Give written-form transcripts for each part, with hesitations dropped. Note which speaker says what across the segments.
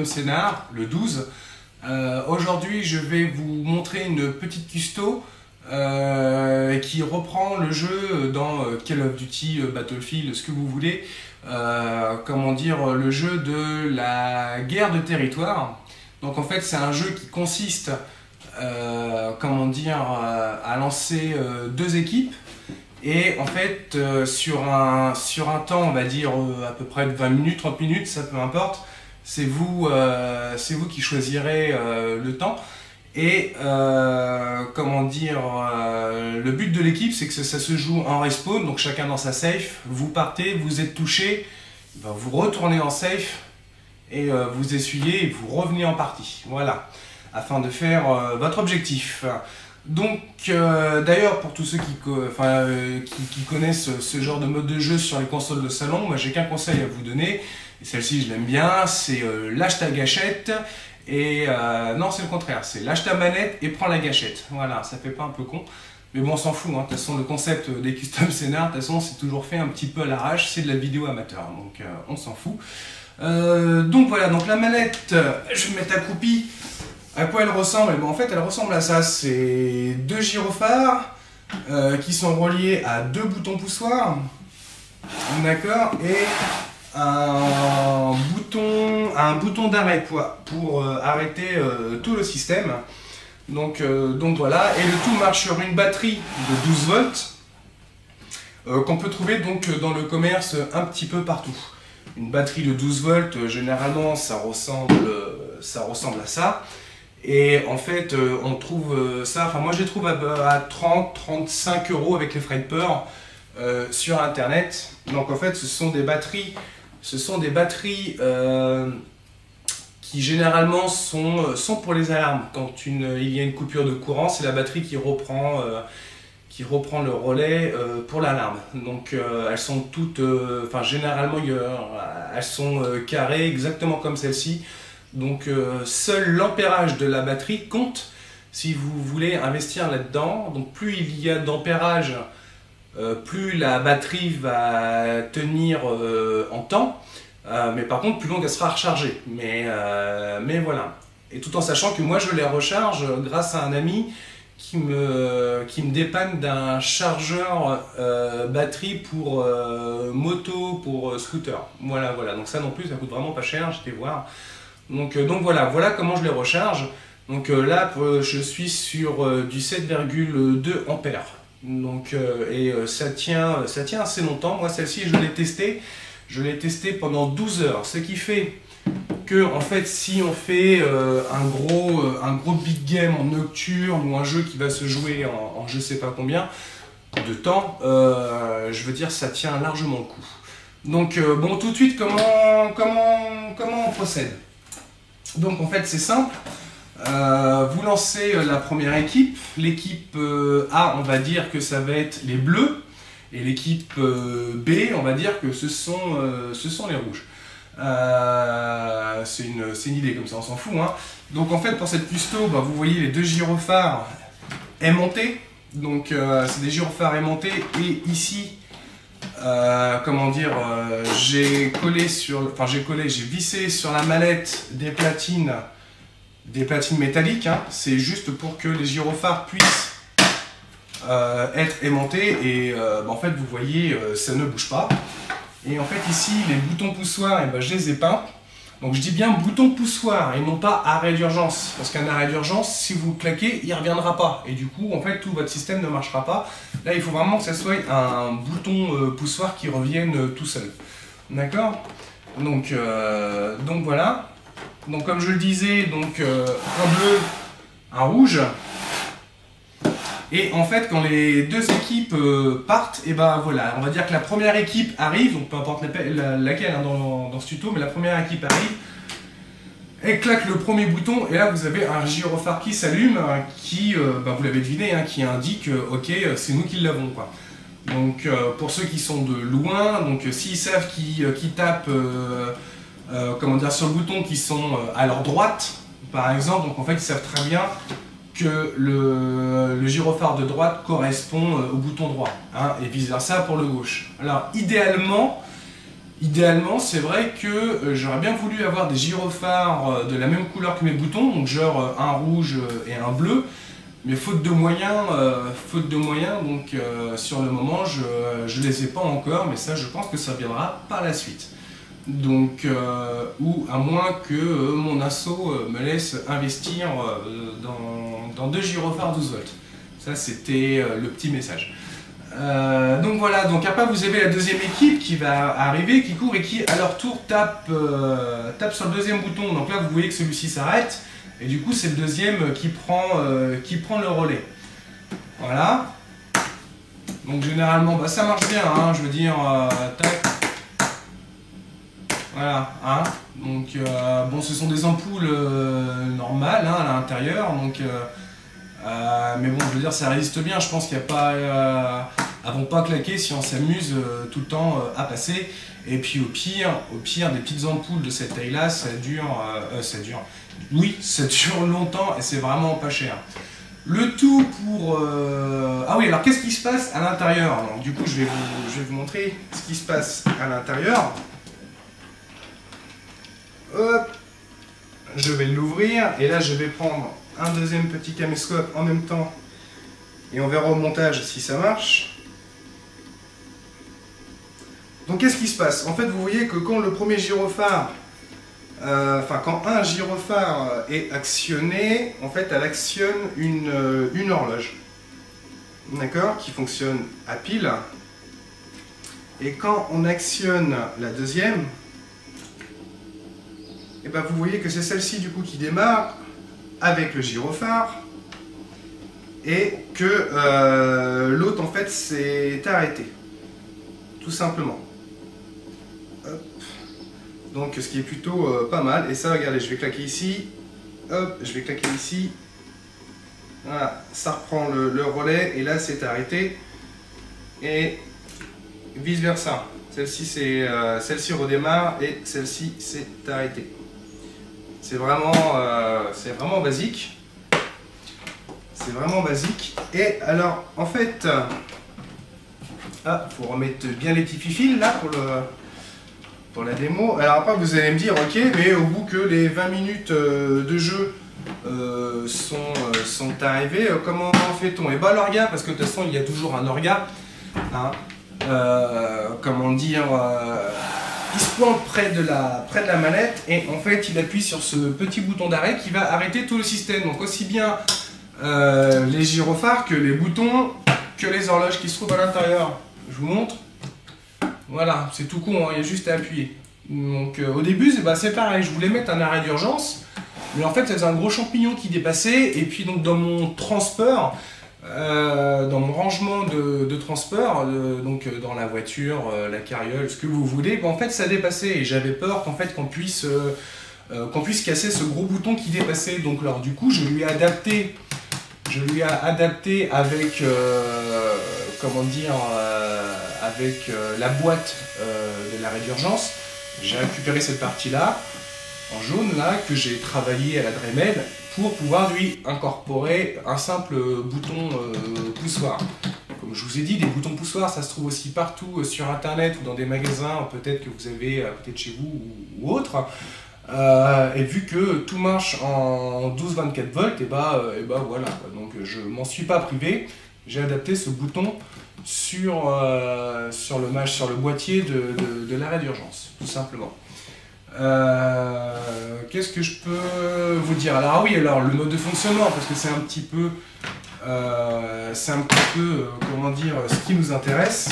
Speaker 1: Custom Scénar, le 12. Aujourd'hui, je vais vous montrer une petite custo qui reprend le jeu dans Call of Duty, Battlefield, ce que vous voulez. Comment dire, le jeu de la guerre de territoire. Donc en fait, c'est un jeu qui consiste comment dire, à lancer deux équipes. Et en fait, sur un temps, on va dire à peu près de 20 minutes, 30 minutes, ça peu importe, c'est vous qui choisirez le temps. Et comment dire, le but de l'équipe, c'est que ça se joue en respawn, donc chacun dans sa safe. Vous partez, vous êtes touché, vous retournez en safe et vous essuyez et vous revenez en partie. Voilà, afin de faire votre objectif. Donc, d'ailleurs, pour tous ceux qui connaissent ce genre de mode de jeu sur les consoles de salon, moi j'ai qu'un conseil à vous donner, et celle-ci je l'aime bien, c'est lâche ta gâchette, et non c'est le contraire, c'est lâche ta manette et prends la gâchette. Voilà, ça fait pas un peu con, mais bon on s'en fout, hein. De toute façon le concept des custom scénar, de toute façon c'est toujours fait un petit peu à l'arrache, c'est de la vidéo amateur, donc on s'en fout. Donc voilà, donc la manette, je vais mettre accroupie. À quoi elle ressemble? En fait, elle ressemble à ça. C'est deux gyrophares qui sont reliés à deux boutons poussoirs, d'accord, et un bouton d'arrêt pour arrêter tout le système. Donc voilà, et le tout marche sur une batterie de 12 volts qu'on peut trouver donc dans le commerce un petit peu partout. Une batterie de 12 volts, généralement, ça ressemble à ça. Et en fait, on trouve ça, enfin moi je les trouve à 30-35 € avec les frais de port sur internet. Donc en fait, ce sont des batteries qui généralement sont pour les alarmes. Quand il y a une coupure de courant, c'est la batterie qui reprend le relais pour l'alarme. Donc elles sont toutes, enfin généralement elles sont carrées exactement comme celle-ci. Donc seul l'ampérage de la batterie compte si vous voulez investir là-dedans. Donc plus il y a d'ampérage, plus la batterie va tenir en temps. Mais par contre, plus longue elle sera rechargée. Mais voilà. Et tout en sachant que moi je les recharge grâce à un ami qui me dépanne d'un chargeur batterie pour moto, pour scooter. Voilà. Donc ça non plus, ça coûte vraiment pas cher, j'étais voir. Donc voilà comment je les recharge. Donc là, je suis sur du 7,2 ampères. Donc, ça tient assez longtemps. Moi, celle-ci, je l'ai testée pendant 12 heures. Ce qui fait que, en fait, si on fait un gros big game en nocturne ou un jeu qui va se jouer en je sais pas combien de temps, je veux dire, ça tient largement le coup. Donc, bon, tout de suite, comment on procède? Donc en fait c'est simple, vous lancez la première équipe, l'équipe A on va dire que ça va être les bleus, et l'équipe B on va dire que ce sont les rouges. C'est une idée comme ça, on s'en fout, hein. Donc en fait pour cette custo, vous voyez les deux gyrophares aimantés, donc c'est des gyrophares aimantés, et ici comment dire, j'ai vissé sur la mallette des platines métalliques, hein. C'est juste pour que les gyrophares puissent être aimantés et en fait vous voyez ça ne bouge pas. Et en fait ici les boutons poussoirs, je les ai peints. Donc je dis bien bouton poussoir et non pas arrêt d'urgence, parce qu'un arrêt d'urgence, si vous claquez, il ne reviendra pas, et du coup en fait tout votre système ne marchera pas. Là il faut vraiment que ce soit un bouton poussoir qui revienne tout seul, d'accord. Donc voilà, donc comme je le disais, donc un bleu, un rouge. Et en fait, quand les deux équipes partent, et voilà, on va dire que la première équipe arrive, donc peu importe laquelle hein, dans ce tuto, mais la première équipe arrive, elle claque le premier bouton, et là vous avez un gyrophare qui s'allume, qui, vous l'avez deviné, hein, qui indique, ok, c'est nous qui l'avons, quoi. Donc pour ceux qui sont de loin, donc s'ils savent qu'ils tapent comment dire, sur le bouton qui sont à leur droite, par exemple, donc en fait ils savent très bien que le gyrophare de droite correspond au bouton droit, hein, et vice versa pour le gauche. Alors idéalement Idéalement, c'est vrai que j'aurais bien voulu avoir des gyrophares de la même couleur que mes boutons, donc genre un rouge et un bleu, mais faute de moyens, donc sur le moment, je les ai pas encore, mais ça, je pense que ça viendra par la suite. Donc, ou à moins que mon asso me laisse investir dans 2 gyrophares 12 volts. Ça, c'était le petit message. Donc voilà, donc après vous avez la deuxième équipe qui va arriver, qui court et qui à leur tour tape sur le deuxième bouton. Donc là vous voyez que celui-ci s'arrête et du coup c'est le deuxième qui prend le relais. Voilà. Donc généralement bah, ça marche bien, hein, je veux dire, tac. Voilà, hein. Donc bon, ce sont des ampoules normales hein, à l'intérieur, donc mais bon, je veux dire, ça résiste bien. Je pense qu'il n'y a pas, elles vont pas claquer si on s'amuse tout le temps à passer. Et puis au pire, des petites ampoules de cette taille-là, ça dure, oui, ça dure longtemps et c'est vraiment pas cher. Le tout pour... Ah oui, alors qu'est-ce qui se passe à l'intérieur? Du coup, je vais vous montrer ce qui se passe à l'intérieur. Hop, je vais l'ouvrir et là je vais prendre un deuxième petit caméscope en même temps et on verra au montage si ça marche. Donc qu'est-ce qui se passe? En fait vous voyez que quand le premier gyrophare, quand un gyrophare est actionné, en fait elle actionne une horloge, d'accord, qui fonctionne à pile. Et quand on actionne la deuxième, et ben vous voyez que c'est celle-ci du coup qui démarre avec le gyrophare et que l'autre en fait s'est arrêté, tout simplement. Hop. Donc ce qui est plutôt pas mal. Et ça, regardez, je vais claquer ici, hop, je vais claquer ici, voilà, ça reprend le relais et là c'est arrêté et vice versa. Celle-ci redémarre et celle-ci s'est arrêtée. C'est vraiment basique. C'est vraiment basique. Et alors, en fait, faut remettre bien les petits fils là pour la démo. Alors après, vous allez me dire, ok, mais au bout que les 20 minutes de jeu sont arrivées, comment fait-on? Et bah l'orga, parce que de toute façon, il y a toujours un orga. Hein, comment dire, il se pointe près de la manette et en fait il appuie sur ce petit bouton d'arrêt qui va arrêter tout le système, donc aussi bien les gyrophares que les boutons que les horloges qui se trouvent à l'intérieur. Je vous montre, voilà, c'est tout con, hein, il y a juste à appuyer. Donc au début c'est pareil, je voulais mettre un arrêt d'urgence mais en fait c'est un gros champignon qui dépassait et puis donc dans mon transport, dans mon rangement de transport, donc dans la voiture, la carriole, ce que vous voulez, en fait ça dépassait et j'avais peur qu'en fait qu'on puisse casser ce gros bouton qui dépassait. Donc alors du coup je lui ai adapté avec comment dire, avec la boîte de l'arrêt d'urgence. J'ai récupéré cette partie là en jaune là que j'ai travaillé à la Dremel pour pouvoir lui incorporer un simple bouton poussoir. Comme je vous ai dit, des boutons poussoirs, ça se trouve aussi partout sur internet ou dans des magasins, peut-être que vous avez à côté de chez vous ou autre. Et vu que tout marche en 12-24 volts, et bah voilà. Donc je m'en suis pas privé, j'ai adapté ce bouton sur le boîtier de l'arrêt d'urgence, tout simplement. Qu'est-ce que je peux vous dire? Alors oui, alors le mode de fonctionnement, parce que c'est un petit peu comment dire, ce qui nous intéresse.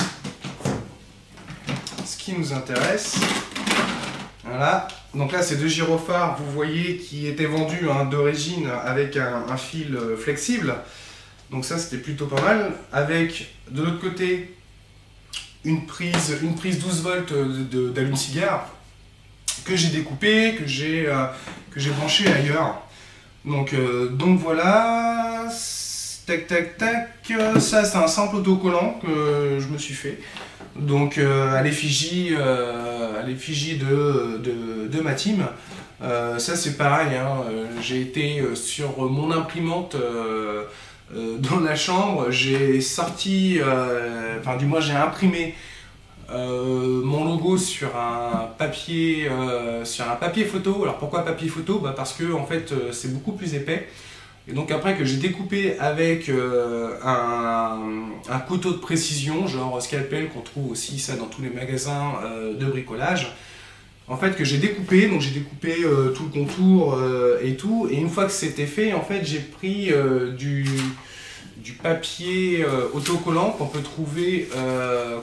Speaker 1: Voilà. Donc là, c'est 2 gyrophares, vous voyez, qui étaient vendus hein, d'origine avec un fil flexible. Donc ça, c'était plutôt pas mal. Avec de l'autre côté une prise 12 volts d'allume-cigare que j'ai découpé, que j'ai branché ailleurs. Donc voilà, tac tac tac, ça c'est un simple autocollant que je me suis fait. Donc à l'effigie de ma team. Ça c'est pareil, hein, j'ai été sur mon imprimante dans la chambre, j'ai sorti, enfin du moins j'ai imprimé mon logo sur un papier photo. Alors pourquoi papier photo? Parce que en fait c'est beaucoup plus épais. Et donc après que j'ai découpé avec un couteau de précision, genre scalpel, qu'on trouve aussi ça dans tous les magasins de bricolage. En fait que j'ai découpé, donc j'ai découpé tout le contour et tout. Et une fois que c'était fait, en fait j'ai pris du papier autocollant qu'on peut trouver,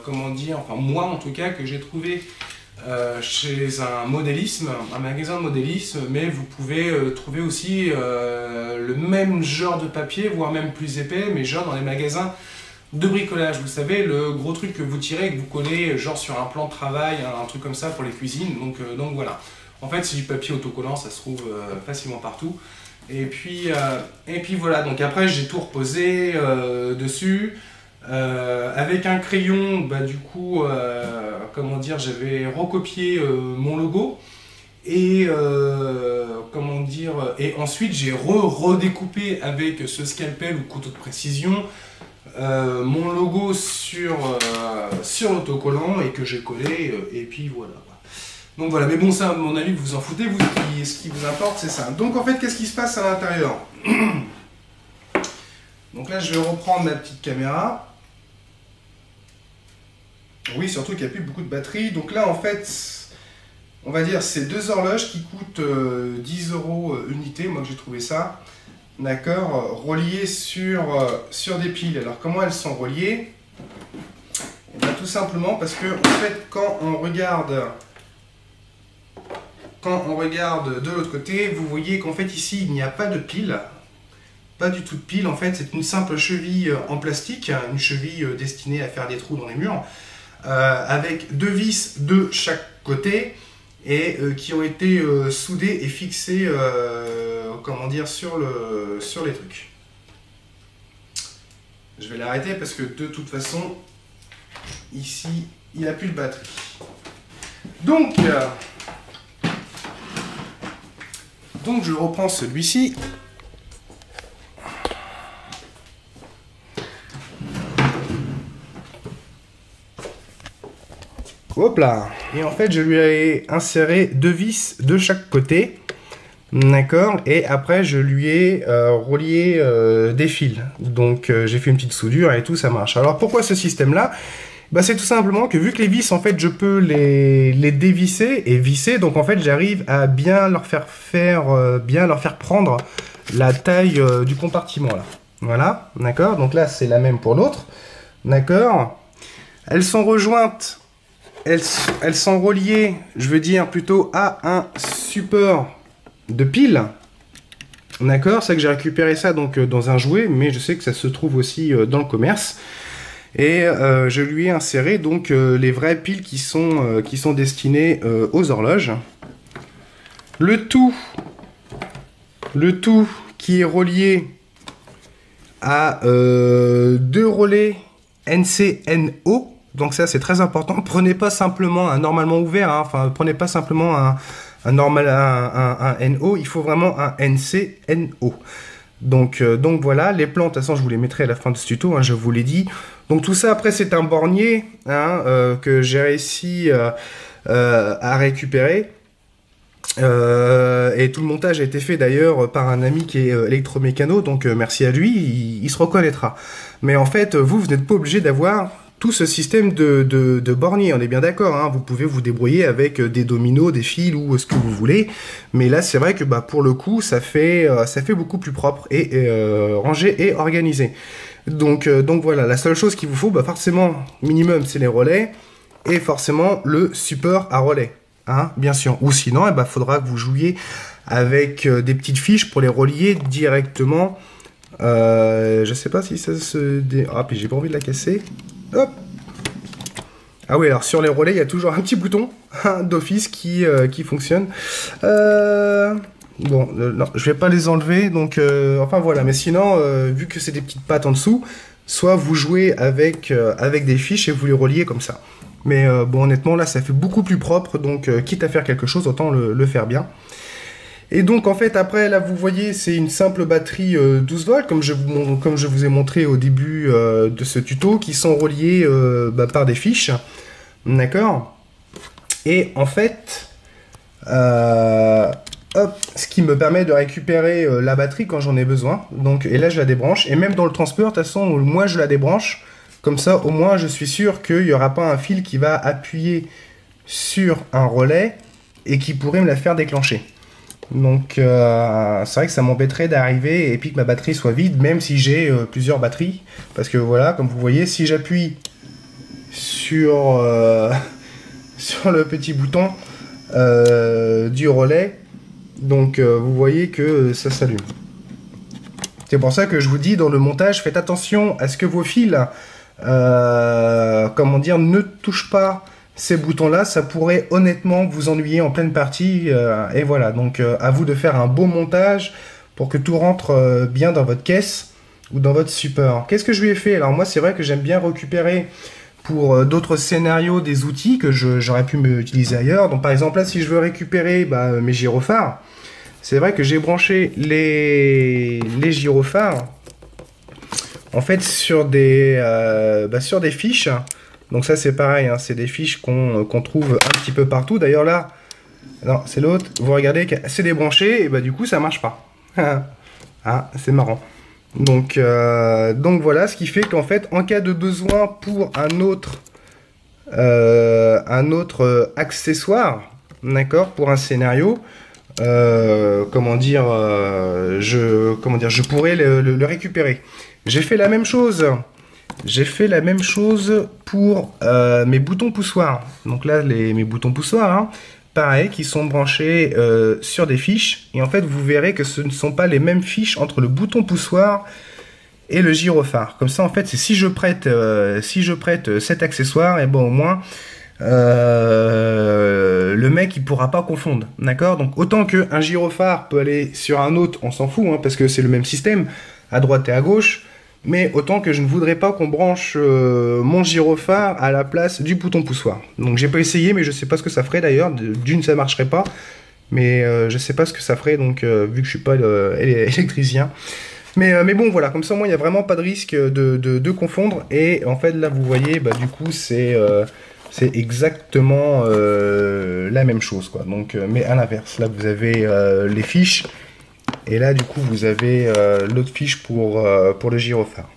Speaker 1: comment dire, enfin moi en tout cas que j'ai trouvé chez un magasin de modélisme, mais vous pouvez trouver aussi le même genre de papier, voire même plus épais, mais genre dans les magasins de bricolage. Vous savez, le gros truc que vous tirez et que vous collez genre sur un plan de travail, un truc comme ça pour les cuisines. Donc voilà. En fait, c'est du papier autocollant, ça se trouve facilement partout. Et puis voilà, donc après j'ai tout reposé dessus. Avec un crayon, du coup, comment dire, j'avais recopié mon logo et comment dire, et ensuite j'ai redécoupé avec ce scalpel ou couteau de précision mon logo sur l'autocollant et que j'ai collé et puis voilà. Donc voilà, mais bon, ça, à mon avis, vous vous en foutez, ce qui vous importe, c'est ça. Donc en fait, qu'est-ce qui se passe à l'intérieur? Donc là, je vais reprendre ma petite caméra. Oui, surtout qu'il n'y a plus beaucoup de batterie. Donc là, en fait, on va dire, c'est deux horloges qui coûtent 10 € unité, moi que j'ai trouvé ça. D'accord, reliées sur des piles. Alors comment elles sont reliées? Tout simplement parce que, en fait, quand on regarde de l'autre côté, vous voyez qu'en fait ici il n'y a pas de pile, pas du tout de pile. En fait c'est une simple cheville en plastique, une cheville destinée à faire des trous dans les murs, avec deux vis de chaque côté et qui ont été soudées et fixées comment dire, sur les trucs. Je vais l'arrêter parce que de toute façon ici il n'y a plus de batterie. Donc je reprends celui-ci. Hop là. Et en fait je lui ai inséré deux vis de chaque côté. D'accord. Et après je lui ai relié des fils. Donc j'ai fait une petite soudure et tout, ça marche. Alors pourquoi ce système là? C'est tout simplement que vu que les vis, en fait, je peux les dévisser et visser, donc en fait, j'arrive à bien leur faire prendre la taille du compartiment, là. Voilà, d'accord. Donc là, c'est la même pour l'autre, d'accord. Elles sont rejointes, elles sont reliées, je veux dire, plutôt à un support de pile. D'accord, c'est que j'ai récupéré ça donc dans un jouet, mais je sais que ça se trouve aussi dans le commerce. Et je lui ai inséré donc les vraies piles qui sont destinées aux horloges. Le tout qui est relié à deux relais NC-NO. Donc ça c'est très important. Prenez pas simplement un normalement ouvert, hein. Enfin prenez pas simplement un NO, il faut vraiment un NC-NO. Donc voilà, les plans, de toute façon je vous les mettrai à la fin de ce tuto, hein, je vous l'ai dit. Donc tout ça après c'est un bornier hein, que j'ai réussi à récupérer. Et tout le montage a été fait d'ailleurs par un ami qui est électromécano, donc merci à lui, il se reconnaîtra. Mais en fait vous n'êtes pas obligé d'avoir tout ce système de bornier, on est bien d'accord, hein, vous pouvez vous débrouiller avec des dominos, des fils ou ce que vous voulez, mais là c'est vrai que pour le coup ça fait beaucoup plus propre et rangé et organisé. Donc voilà, la seule chose qu'il vous faut, forcément minimum c'est les relais et forcément le support à relais, hein, bien sûr, ou sinon faudra que vous jouiez avec des petites fiches pour les relier directement. Je sais pas si ça se... Ah, puis j'ai pas envie de la casser. Hop. Ah oui, alors sur les relais, il y a toujours un petit bouton d'office qui fonctionne. Bon, non, je vais pas les enlever, donc... enfin voilà, mais sinon, vu que c'est des petites pattes en dessous, soit vous jouez avec des fiches et vous les reliez comme ça. Mais bon, honnêtement, là, ça fait beaucoup plus propre, donc quitte à faire quelque chose, autant le faire bien. Et donc en fait après là vous voyez c'est une simple batterie 12 volts comme je vous ai montré au début de ce tuto qui sont reliées par des fiches.
Speaker 2: D'accord. Et en fait, hop, ce qui me permet de récupérer la batterie quand j'en ai besoin. Donc, et là, je la débranche. Et même dans le transport, de toute façon, moi, je la débranche. Comme ça, au moins, je suis sûr qu'il n'y aura pas un fil qui va appuyer sur un relais et qui pourrait me la faire déclencher. Donc, c'est vrai que ça m'embêterait d'arriver et puis que ma batterie soit vide, même si j'ai plusieurs batteries. Parce que voilà, comme vous voyez, si j'appuie sur, sur le petit bouton du relais, donc vous voyez que ça s'allume. C'est pour ça que je vous dis dans le montage, faites attention à ce que vos fils, comment dire, ne touchent pas ces boutons-là. Ça pourrait honnêtement vous ennuyer en pleine partie. Et voilà, donc à vous de faire un beau montage pour que tout rentre bien dans votre caisse ou dans votre support. Qu'est-ce que je lui ai fait? Alors moi, c'est vrai que j'aime bien récupérer pour d'autres scénarios des outils que j'aurais pu me utiliser ailleurs. Donc par exemple là, si je veux récupérer mes gyrophares, c'est vrai que j'ai branché les gyrophares en fait sur des fiches. Donc ça c'est pareil, hein, c'est des fiches qu'on trouve un petit peu partout. D'ailleurs là, non c'est l'autre, vous regardez que c'est débranché et du coup ça marche pas. Ah, c'est marrant. Donc voilà, ce qui fait qu'en fait, en cas de besoin pour un autre accessoire, d'accord, pour un scénario, comment dire, je pourrais le récupérer. J'ai fait la même chose. J'ai fait la même chose pour mes boutons poussoirs. Donc là, mes boutons poussoirs, hein, pareil, qui sont branchés sur des fiches. Et en fait, vous verrez que ce ne sont pas les mêmes fiches entre le bouton poussoir et le gyrophare. Comme ça, en fait, c'est si je prête cet accessoire, et bon, au moins, le mec, il pourra pas confondre. D'accord? Donc, autant qu'un gyrophare peut aller sur un autre, on s'en fout, hein, parce que c'est le même système, à droite et à gauche. Mais autant que je ne voudrais pas qu'on branche mon gyrophare à la place du bouton poussoir. Donc j'ai pas essayé, mais je sais pas ce que ça ferait d'ailleurs. D'une, ça marcherait pas, mais je sais pas ce que ça ferait, donc vu que je suis pas électricien. Mais bon voilà, comme ça moi il n'y a vraiment pas de risque de confondre. Et en fait là vous voyez, du coup c'est exactement la même chose quoi. Donc mais à l'inverse, là vous avez les fiches. Et là, du coup, vous avez l'autre fiche pour le gyrophare.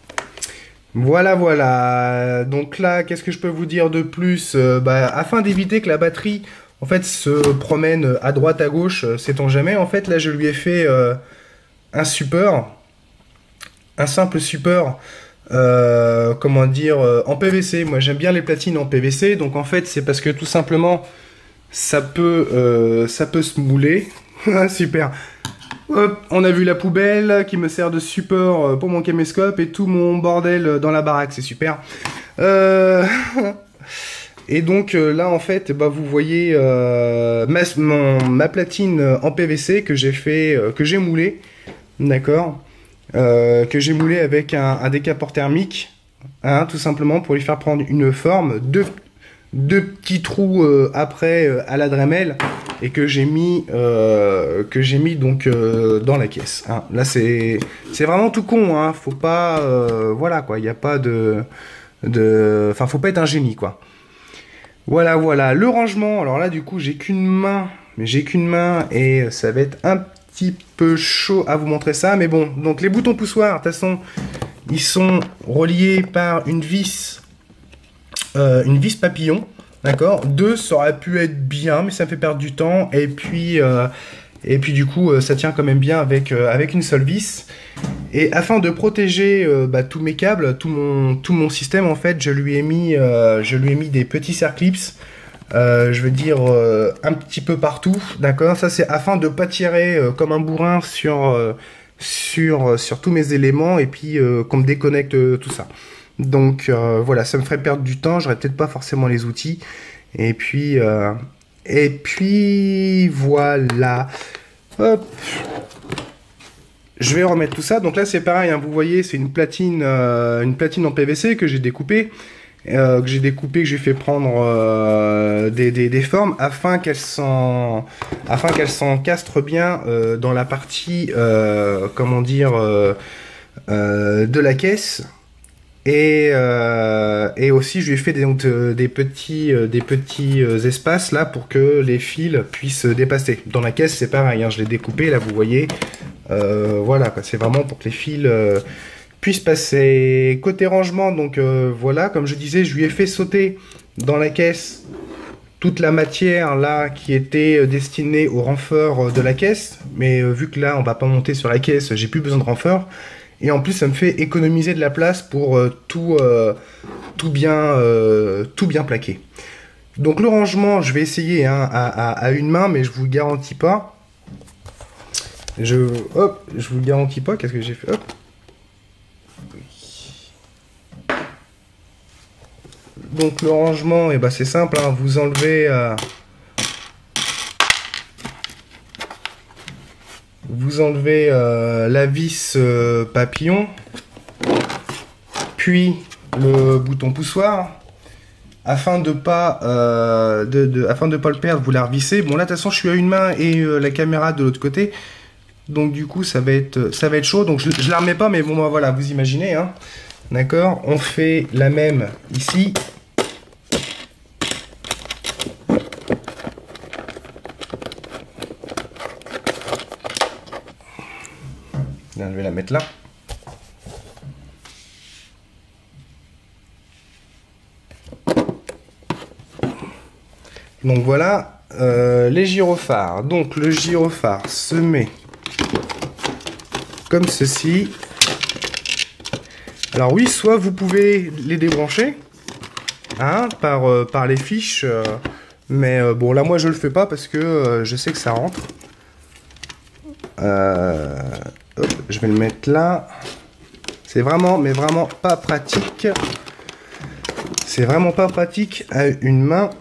Speaker 2: Voilà. Donc là, qu'est-ce que je peux vous dire de plus? Afin d'éviter que la batterie, en fait, se promène à droite, à gauche, sait-on jamais. En fait, là, je lui ai fait un support, un simple support, comment dire, en PVC. Moi, j'aime bien les platines en PVC. Donc, en fait, c'est parce que tout simplement, ça peut se mouler. Super. Hop, on a vu la poubelle qui me sert de support pour mon caméscope et tout mon bordel dans la baraque, c'est super. Et donc là en fait, vous voyez ma platine en PVC que j'ai moulé, d'accord, que j'ai moulé avec un décapeur thermique, hein, tout simplement pour lui faire prendre une forme, deux petits trous après à la Dremel et que j'ai mis donc dans la caisse. Hein. Là c'est vraiment tout con, hein. Faut pas voilà quoi, il n'y a pas enfin faut pas être un génie quoi. Voilà le rangement. Alors là du coup j'ai qu'une main et ça va être un petit peu chaud à vous montrer ça, mais bon. Donc les boutons poussoirs, de toute façon ils sont reliés par une vis papillon, d'accord. Deux, ça aurait pu être bien, mais ça me fait perdre du temps. Et puis du coup, ça tient quand même bien avec une seule vis. Et afin de protéger tous mes câbles, tout mon système, en fait, je lui ai mis des petits circlips. Je veux dire un petit peu partout, d'accord. Ça c'est afin de pas tirer comme un bourrin sur tous mes éléments et puis qu'on me déconnecte tout ça. Donc voilà, ça me ferait perdre du temps, j'aurais peut-être pas forcément les outils. Et puis voilà. Hop. Je vais remettre tout ça. Donc là c'est pareil, hein, vous voyez, c'est une platine en PVC que j'ai découpée. Que j'ai fait prendre des formes afin qu'elles s'encastrent bien dans la partie comment dire de la caisse. Et aussi, je lui ai fait des petits espaces là pour que les fils puissent dépasser. Dans la caisse, c'est pareil, hein, je l'ai découpé, là vous voyez. Voilà, c'est vraiment pour que les fils puissent passer. Côté rangement, donc voilà, comme je disais, je lui ai fait sauter dans la caisse toute la matière là qui était destinée au renfort de la caisse. Mais vu que là, on va pas monter sur la caisse, j'ai plus besoin de renfort. Et en plus, ça me fait économiser de la place pour tout bien plaquer. Donc le rangement, je vais essayer hein, à une main, mais je vous garantis pas. Je vous garantis pas. Qu'est-ce que j'ai fait? Hop. Donc le rangement, eh ben, c'est simple. Hein, vous enlevez. Vous enlevez la vis papillon, puis le bouton poussoir, afin de pas le perdre, vous la revissez. Bon là de toute façon je suis à une main et la caméra de l'autre côté, donc du coup ça va être chaud. Donc je la remets pas, mais bon bah, voilà, vous imaginez, hein. D'accord, on fait la même ici. Là, je vais la mettre là. Donc voilà les gyrophares. Donc le gyrophare se met comme ceci. Alors oui, soit vous pouvez les débrancher hein, par les fiches, mais bon là moi je le fais pas parce que je sais que ça rentre. Hop, je vais le mettre là. C'est vraiment, mais vraiment pas pratique. C'est vraiment pas pratique à une main.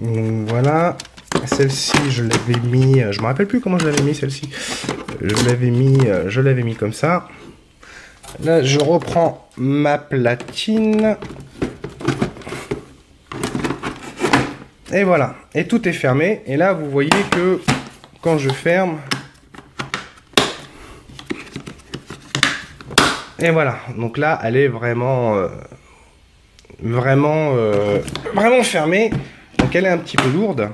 Speaker 2: Donc voilà. Celle-ci, je l'avais mis. Je me rappelle plus comment je l'avais mis celle-ci. Je l'avais mis comme ça. Là, je reprends ma platine. Et voilà, et tout est fermé. Et là, vous voyez que quand je ferme, et voilà. Donc là, elle est vraiment fermée. Donc elle est un petit peu lourde.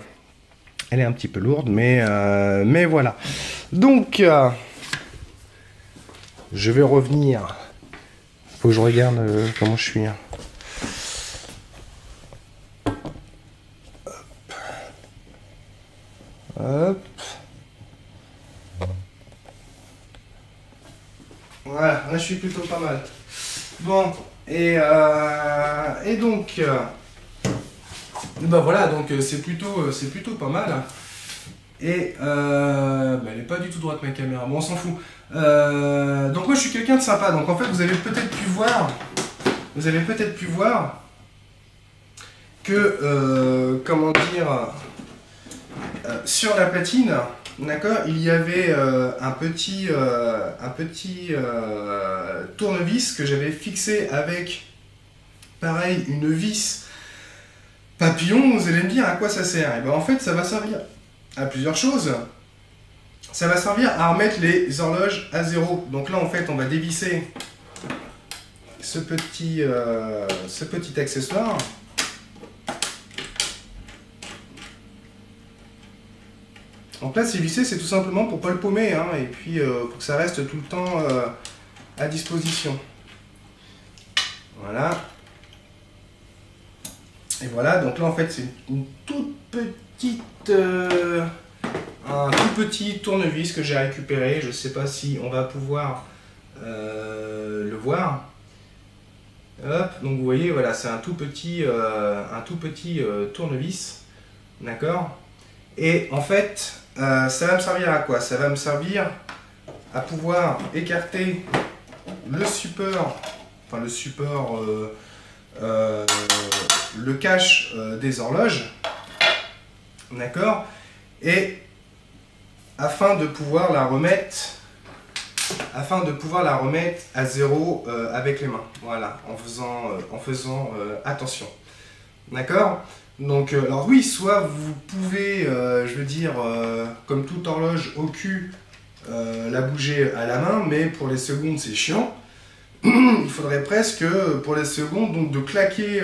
Speaker 2: Elle est un petit peu lourde, mais voilà. Donc, je vais revenir. Faut que je regarde comment je suis. Hop. Voilà, là je suis plutôt pas mal. Bon, et donc, bah voilà, donc c'est plutôt pas mal. Et bah, elle est pas du tout droite ma caméra, bon on s'en fout. Donc moi je suis quelqu'un de sympa, donc en fait vous avez peut-être pu voir que, comment dire, sur la platine, d'accord, il y avait un petit tournevis que j'avais fixé avec, pareil, une vis papillon. Vous allez me dire à quoi ça sert. Et ben en fait ça va servir à plusieurs choses. Ça va servir à remettre les horloges à zéro. Donc là en fait on va dévisser ce petit accessoire. Donc là c'est vissé, c'est tout simplement pour pas le paumer, hein, et puis pour que ça reste tout le temps à disposition. Voilà. Et voilà, donc là en fait c'est une toute petite un tout petit tournevis que j'ai récupéré. Je sais pas si on va pouvoir le voir. Hop, donc vous voyez, voilà, c'est un tout petit tournevis, d'accord. Et en fait, ça va me servir à quoi? Ça va me servir à pouvoir écarter le support, enfin le cache des horloges, d'accord, et afin de pouvoir la remettre à zéro avec les mains, voilà, en faisant attention, d'accord. Donc, alors oui, soit vous pouvez, je veux dire, comme toute horloge au cul, la bouger à la main, mais pour les secondes c'est chiant. Il faudrait presque pour les secondes donc de claquer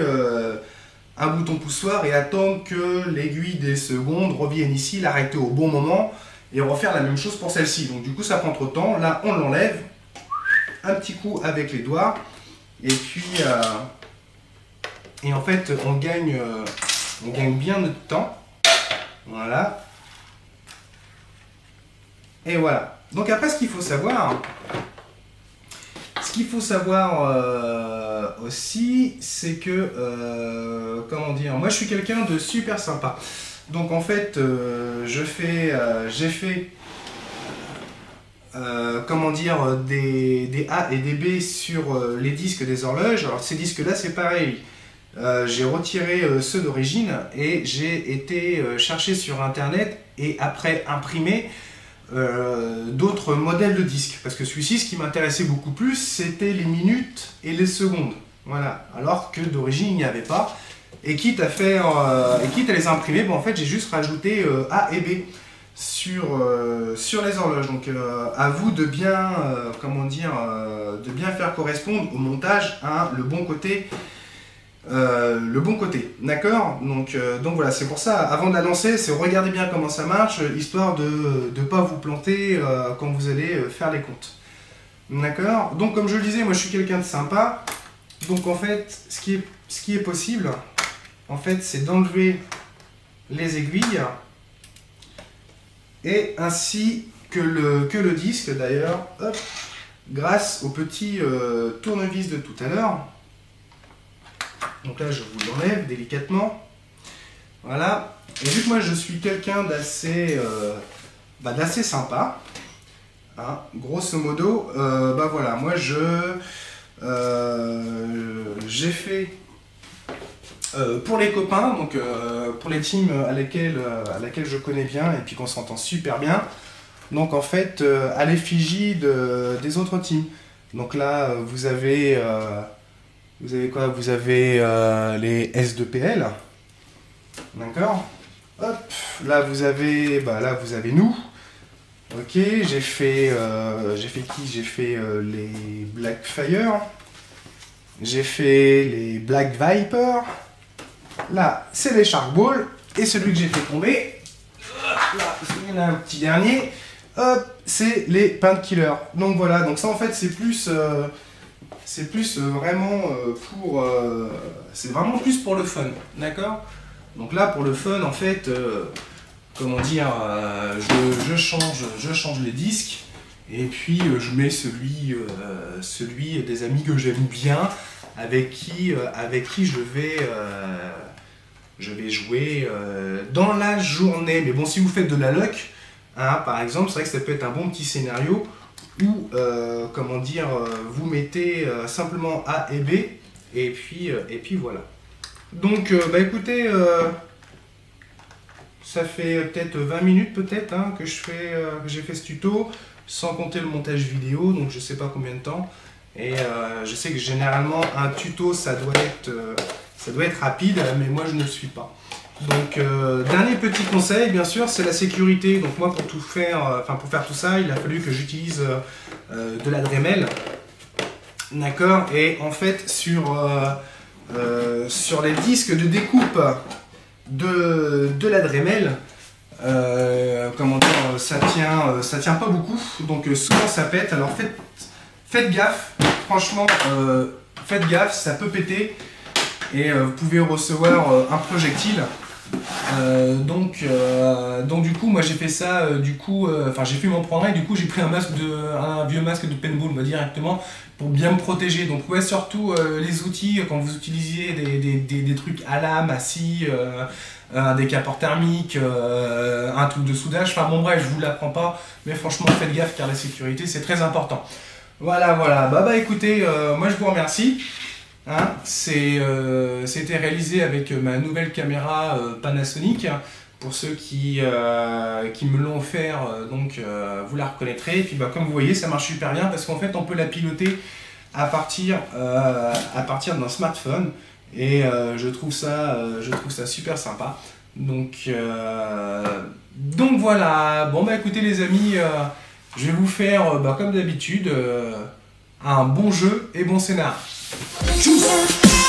Speaker 2: un bouton poussoir et attendre que l'aiguille des secondes revienne ici, l'arrêter au bon moment et refaire la même chose pour celle-ci. Donc du coup ça prend trop de temps. Là on l'enlève, un petit coup avec les doigts et puis et en fait on gagne bien notre temps. Voilà. Et voilà. Donc après ce qu'il faut savoir aussi, c'est que, comment dire, moi je suis quelqu'un de super sympa. Donc en fait, j'ai fait, comment dire, des A et des B sur les disques des horloges. Alors ces disques-là, c'est pareil. J'ai retiré ceux d'origine et j'ai été chercher sur internet et après imprimer d'autres modèles de disques, parce que celui-ci, ce qui m'intéressait beaucoup plus, c'était les minutes et les secondes, voilà, alors que d'origine il n'y avait pas, et quitte à les imprimer, bon, en fait j'ai juste rajouté A et B sur les horloges, donc à vous de bien, comment dire, de bien faire correspondre au montage le bon côté. D'accord, donc voilà, c'est pour ça, avant de la lancer, c'est regarder bien comment ça marche, histoire de ne pas vous planter quand vous allez faire les comptes. D'accord, donc comme je le disais, moi je suis quelqu'un de sympa, donc en fait, ce qui est possible, en fait, c'est d'enlever les aiguilles, et ainsi que le disque d'ailleurs, hop, grâce au petit tournevis de tout à l'heure. Donc là, je vous l'enlève délicatement. Voilà. Et vu que moi, je suis quelqu'un d'assez sympa, hein, grosso modo, voilà, moi, j'ai fait pour les copains, donc pour les teams à laquelle je connais bien et puis qu'on s'entend super bien. Donc en fait, à l'effigie des autres teams. Donc là, vous avez quoi? Vous avez les S2PL, d'accord? Hop, là vous avez nous. Ok, j'ai fait qui? J'ai fait les Blackfire, j'ai fait les Black Viper. Là, c'est les Shark Ball et celui que j'ai fait tomber. Là, il y en a un petit dernier. Hop, c'est les Painkiller. Donc voilà, donc ça en fait c'est plus vraiment c'est vraiment plus pour le fun, d'accord? Donc là pour le fun en fait, comment dire, je change les disques et puis je mets celui des amis que j'aime bien, avec qui je vais jouer dans la journée. Mais bon, si vous faites de la luck, hein, par exemple, c'est vrai que ça peut être un bon petit scénario où, comment dire, vous mettez simplement A et B, et puis voilà. Donc, écoutez, ça fait peut-être 20 minutes peut-être hein, que j'ai fait ce tuto, sans compter le montage vidéo, donc je sais pas combien de temps. Et je sais que généralement un tuto ça doit être rapide, mais moi je ne le suis pas. Donc dernier petit conseil bien sûr, c'est la sécurité. Donc moi pour tout faire, pour faire tout ça, il a fallu que j'utilise de la Dremel, d'accord. Et en fait sur les disques de découpe de la Dremel, comment dire, ça tient pas beaucoup, donc souvent ça pète. Alors faites gaffe, franchement, faites gaffe, ça peut péter et vous pouvez recevoir un projectile. Donc du coup moi j'ai fait ça, j'ai fait m'en prendre un et du coup j'ai pris un vieux masque de paintball directement pour bien me protéger. Donc ouais, surtout les outils, quand vous utilisez des trucs à lame, à scie, un décapeur thermique, un truc de soudage, enfin bon bref, je vous l'apprends pas, mais franchement faites gaffe car la sécurité c'est très important. Voilà, bah écoutez, moi je vous remercie. Hein, c'était réalisé avec ma nouvelle caméra Panasonic. Pour ceux qui me l'ont offert, vous la reconnaîtrez. Et puis comme vous voyez, ça marche super bien parce qu'en fait on peut la piloter à partir d'un smartphone. Et je trouve ça super sympa. Donc voilà. Bon écoutez les amis,
Speaker 1: je vais vous faire, comme d'habitude, un bon jeu et bon scénar. Tchuss.